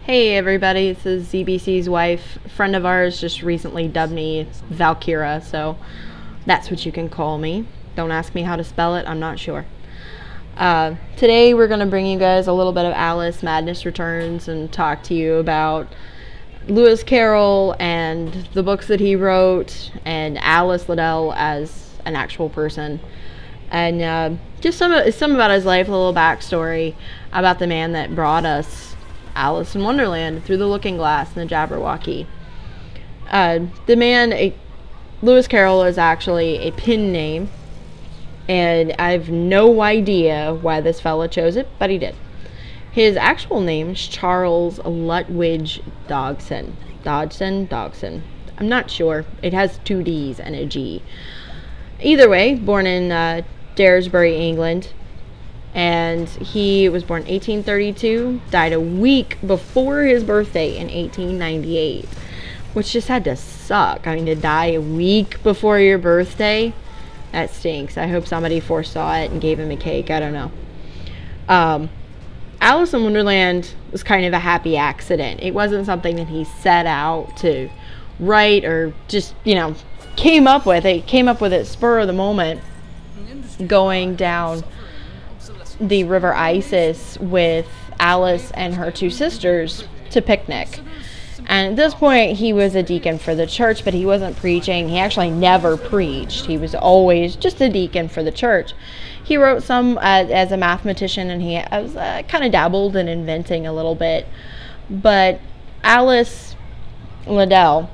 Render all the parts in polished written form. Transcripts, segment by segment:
Hey everybody, this is ZBC's wife. A friend of ours just recently dubbed me Valkyra, so that's what you can call me. Don't ask me how to spell it, I'm not sure. Today we're going to bring you guys a little bit of Alice Madness Returns and talk to you about Lewis Carroll and the books that he wrote and Alice Liddell as an actual person. And just some about his life, a little backstory about the man that brought us Alice in Wonderland through the looking glass and the Jabberwocky. The man, Lewis Carroll, is actually a pen name, and I have no idea why this fella chose it, but he did. His actual name is Charles Lutwidge Dodgson. Dodgson. I'm not sure. It has two D's and a G. Either way, born in Daresbury, England. And he was born in 1832, died a week before his birthday in 1898, which just had to suck. I mean, to die a week before your birthday, that stinks. I hope somebody foresaw it and gave him a cake. I don't know. Alice in Wonderland was kind of a happy accident. It wasn't something that he set out to write or just, came up with. It came up with it spur of the moment, going down the River Isis with Alice and her two sisters to picnic. And at this point he was a deacon for the church, but he wasn't preaching. He actually never preached. He was always just a deacon for the church. He wrote some as a mathematician, and he was kind of dabbled in inventing a little bit. But Alice Liddell,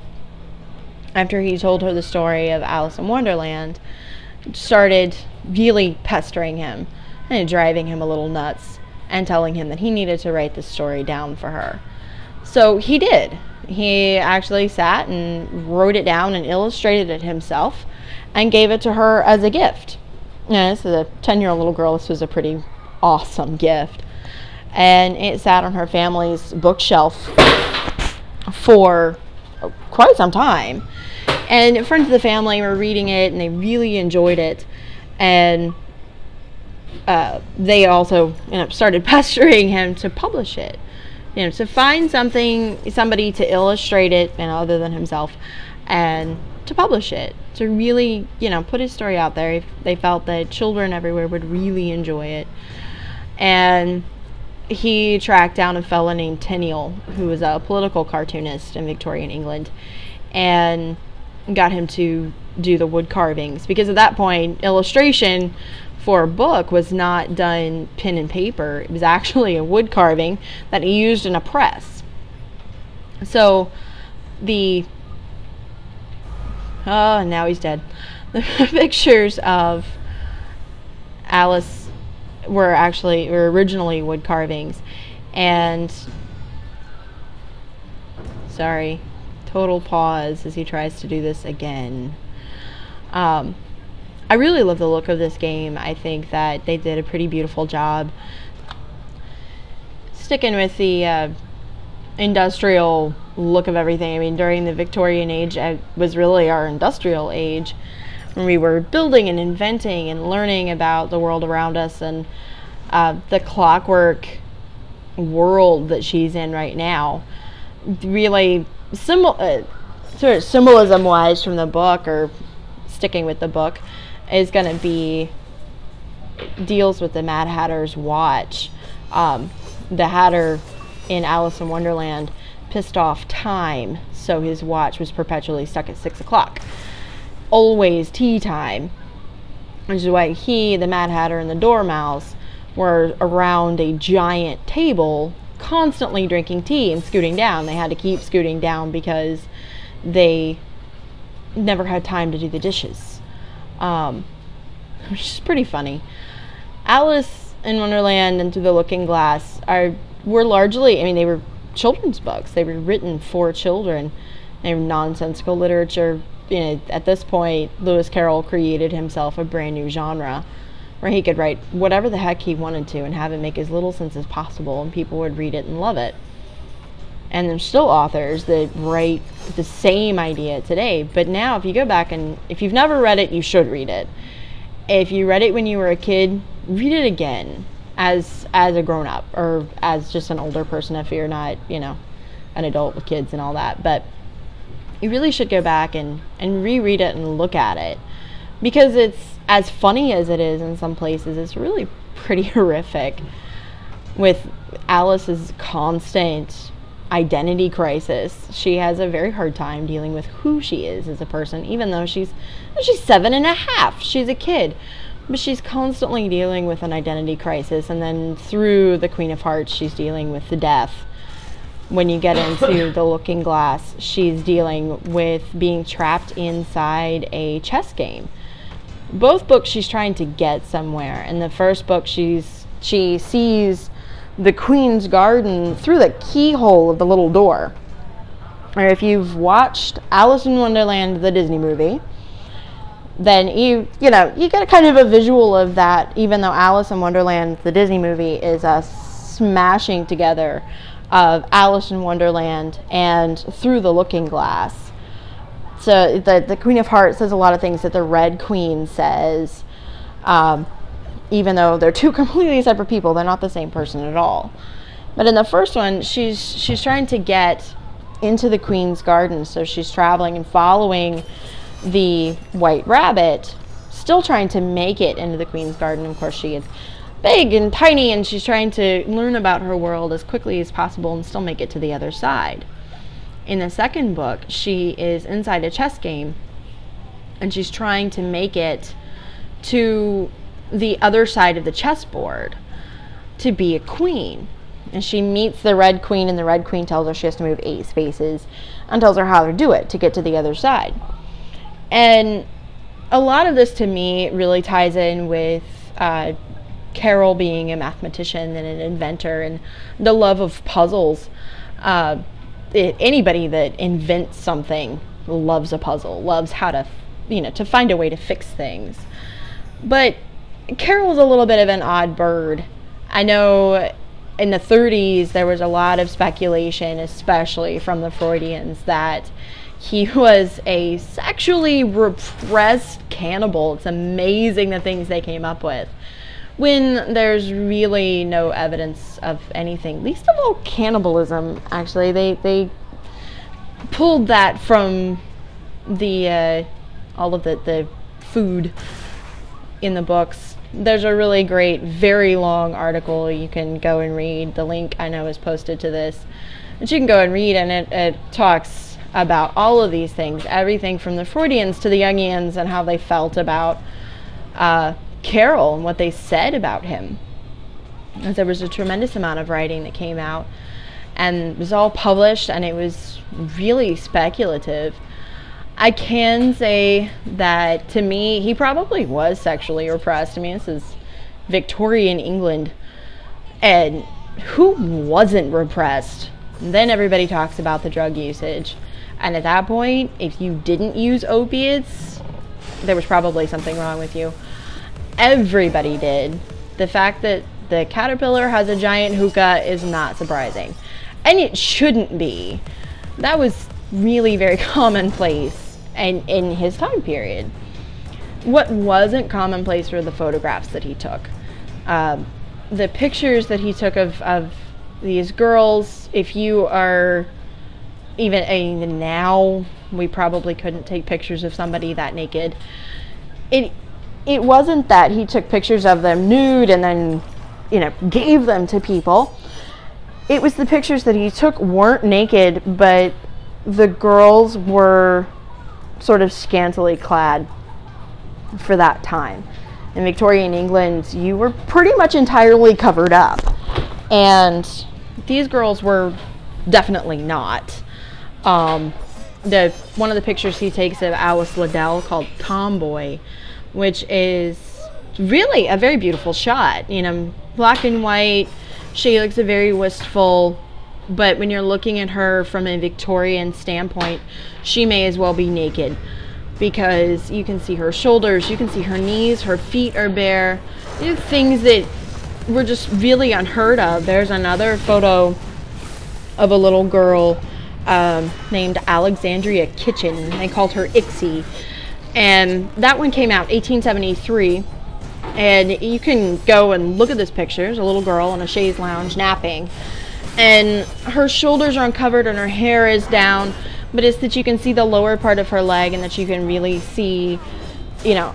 after he told her the story of Alice in Wonderland, started really pestering him and driving him a little nuts and telling him that he needed to write this story down for her. So he did. He actually sat and wrote it down and illustrated it himself and gave it to her as a gift. This is a 10-year-old little girl. This was a pretty awesome gift. And it sat on her family's bookshelf for quite some time. And friends of the family were reading it and they really enjoyed it. And they also started pestering him to publish it, to find somebody to illustrate it, other than himself, and to publish it, to really, put his story out there. They felt that children everywhere would really enjoy it. And he tracked down a fellow named Tenniel, who was a political cartoonist in Victorian England, and got him to do the wood carvings, because at that point illustration for a book was not done pen and paper. It was actually a wood carving that he used in a press. So now he's dead. The pictures of Alice were originally wood carvings. And sorry, total pause as he tries to do this again. I really love the look of this game. I think that they did a pretty beautiful job sticking with the industrial look of everything. I mean, during the Victorian age, it was really our industrial age, when we were building and inventing and learning about the world around us, and the clockwork world that she's in right now really sort of symbolism wise from the book, or sticking with the book, is going to be, deals with the Mad Hatter's watch. The Hatter in Alice in Wonderland pissed off time, so his watch was perpetually stuck at 6 o'clock. Always tea time, which is why he, the Mad Hatter, and the Dormouse were around a giant table constantly drinking tea and scooting down. They had to keep scooting down because they never had time to do the dishes. Which is pretty funny. Alice in Wonderland and Through the Looking Glass were largely, they were children's books. They were written for children. They were nonsensical literature. At this point, Lewis Carroll created himself a brand new genre where he could write whatever the heck he wanted to and have it make as little sense as possible, and people would read it and love it. And there's still authors that write the same idea today. But now, if you go back and if you've never read it, you should read it. If you read it when you were a kid, read it again. as a grown-up, or as just an older person if you're not, you know, an adult with kids and all that. But you really should go back and reread it and look at it, because it's, as funny as it is in some places, it's really pretty horrific, with Alice's constant identity crisis. She has a very hard time dealing with who she is as a person, even though she's 7.5. She's a kid, but she's constantly dealing with an identity crisis. And then through the Queen of Hearts, she's dealing with the death. When you get into the Looking Glass, she's dealing with being trapped inside a chess game. Both books she's trying to get somewhere. In the first book, she sees the Queen's Garden through the keyhole of the little door. Or if you've watched Alice in Wonderland, the Disney movie, then you get a kind of a visual of that, even though Alice in Wonderland, the Disney movie, is a smashing together of Alice in Wonderland and Through the Looking Glass. So the Queen of Hearts says a lot of things that the Red Queen says, even though they're two completely separate people. They're not the same person at all. But in the first one, she's trying to get into the Queen's Garden, so she's traveling and following the White Rabbit, still trying to make it into the Queen's Garden. Of course, she gets big and tiny, and she's trying to learn about her world as quickly as possible and still make it to the other side. In the second book, she is inside a chess game, and she's trying to make it to the other side of the chessboard to be a queen. And she meets the Red Queen, and the Red Queen tells her she has to move 8 spaces and tells her how to do it to get to the other side. And a lot of this, to me, really ties in with Carroll being a mathematician and an inventor, and the love of puzzles. Anybody that invents something loves a puzzle, loves how to, to find a way to fix things. But Carroll's a little bit of an odd bird. I know in the 30s there was a lot of speculation, especially from the Freudians, that he was a sexually repressed cannibal. It's amazing the things they came up with, when there's really no evidence of anything, least of all cannibalism. Actually, they pulled that from the all of the food in the books. There's a really great, very long article you can go and read. The link, I know, is posted to this, but you can go and read, and it talks about all of these things, everything from the Freudians to the Jungians, and how they felt about Carroll and what they said about him. As there was a tremendous amount of writing that came out, and it was all published, and it was really speculative. I can say that, to me, he probably was sexually repressed. I mean, this is Victorian England, and who wasn't repressed? And then everybody talks about the drug usage, and at that point, if you didn't use opiates, there was probably something wrong with you. Everybody did. The fact that the caterpillar has a giant hookah is not surprising, and it shouldn't be. That was really very commonplace and in his time period. What wasn't commonplace were the photographs that he took. The pictures that he took of these girls. If you are even now, we probably couldn't take pictures of somebody that naked. It wasn't that he took pictures of them nude and then, gave them to people. It was the pictures that he took weren't naked, but the girls were sort of scantily clad for that time. In Victorian England, you were pretty much entirely covered up, and these girls were definitely not. One of the pictures he takes of Alice Liddell, called Tomboy, which is really a very beautiful shot. Black and white. She looks very wistful, but when you're looking at her from a Victorian standpoint, she may as well be naked, because you can see her shoulders, you can see her knees, her feet are bare. These are things that were just really unheard of. There's another photo of a little girl named Alexandria Kitchin. They called her Ixie, and that one came out 1873. And you can go and look at this picture. There's a little girl on a chaise lounge napping, and her shoulders are uncovered and her hair is down, but it's that you can see the lower part of her leg, and that you can really see, you know,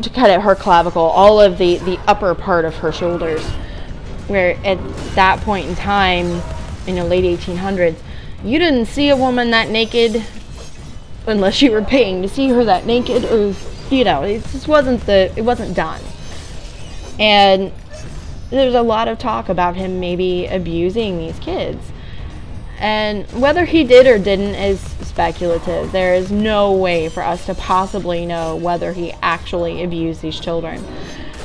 to cut at her clavicle, all of the upper part of her shoulders, where at that point in time, in the late 1800s, you didn't see a woman that naked unless you were paying to see her that naked, or, you know, it just wasn't done. And there's a lot of talk about him maybe abusing these kids. And whether he did or didn't is speculative. There is no way for us to possibly know whether he actually abused these children.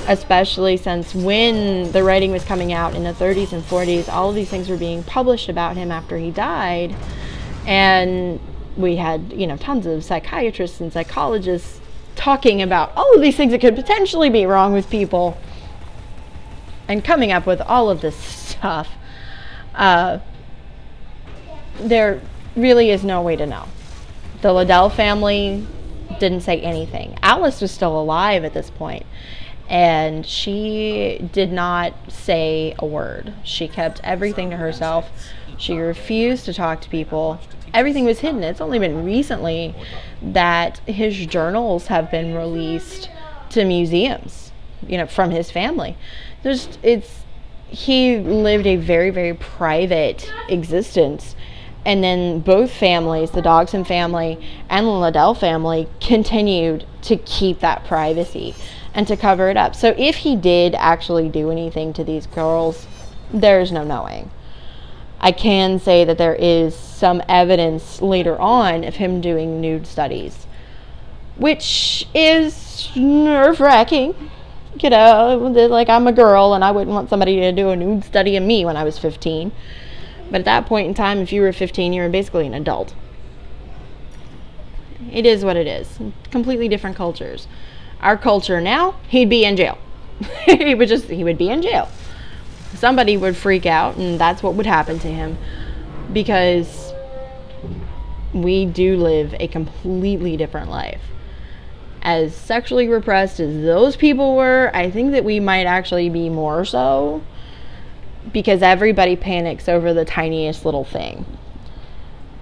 Especially since when the writing was coming out in the 30s and 40s, all of these things were being published about him after he died. And we had, you know, tons of psychiatrists and psychologists talking about all of these things that could potentially be wrong with people, and coming up with all of this stuff. There really is no way to know. The Liddell family didn't say anything. Alice was still alive at this point, and she did not say a word. She kept everything to herself. She refused to talk to people. Everything was hidden. It's only been recently that his journals have been released to museums, you know, from his family. He lived a very, very private existence. And then both families, the Dodson family and the Liddell family, continued to keep that privacy and to cover it up. So if he did actually do anything to these girls, there's no knowing. I can say that there is some evidence later on of him doing nude studies, which is nerve-wracking. You know, like, I'm a girl and I wouldn't want somebody to do a nude study of me when I was 15. But at that point in time, if you were 15, you were basically an adult. It is what it is. Completely different cultures. Our culture now, he'd be in jail. he would be in jail. Somebody would freak out, and that's what would happen to him, because we do live a completely different life. As sexually repressed as those people were, I think that we might actually be more so, because everybody panics over the tiniest little thing.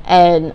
And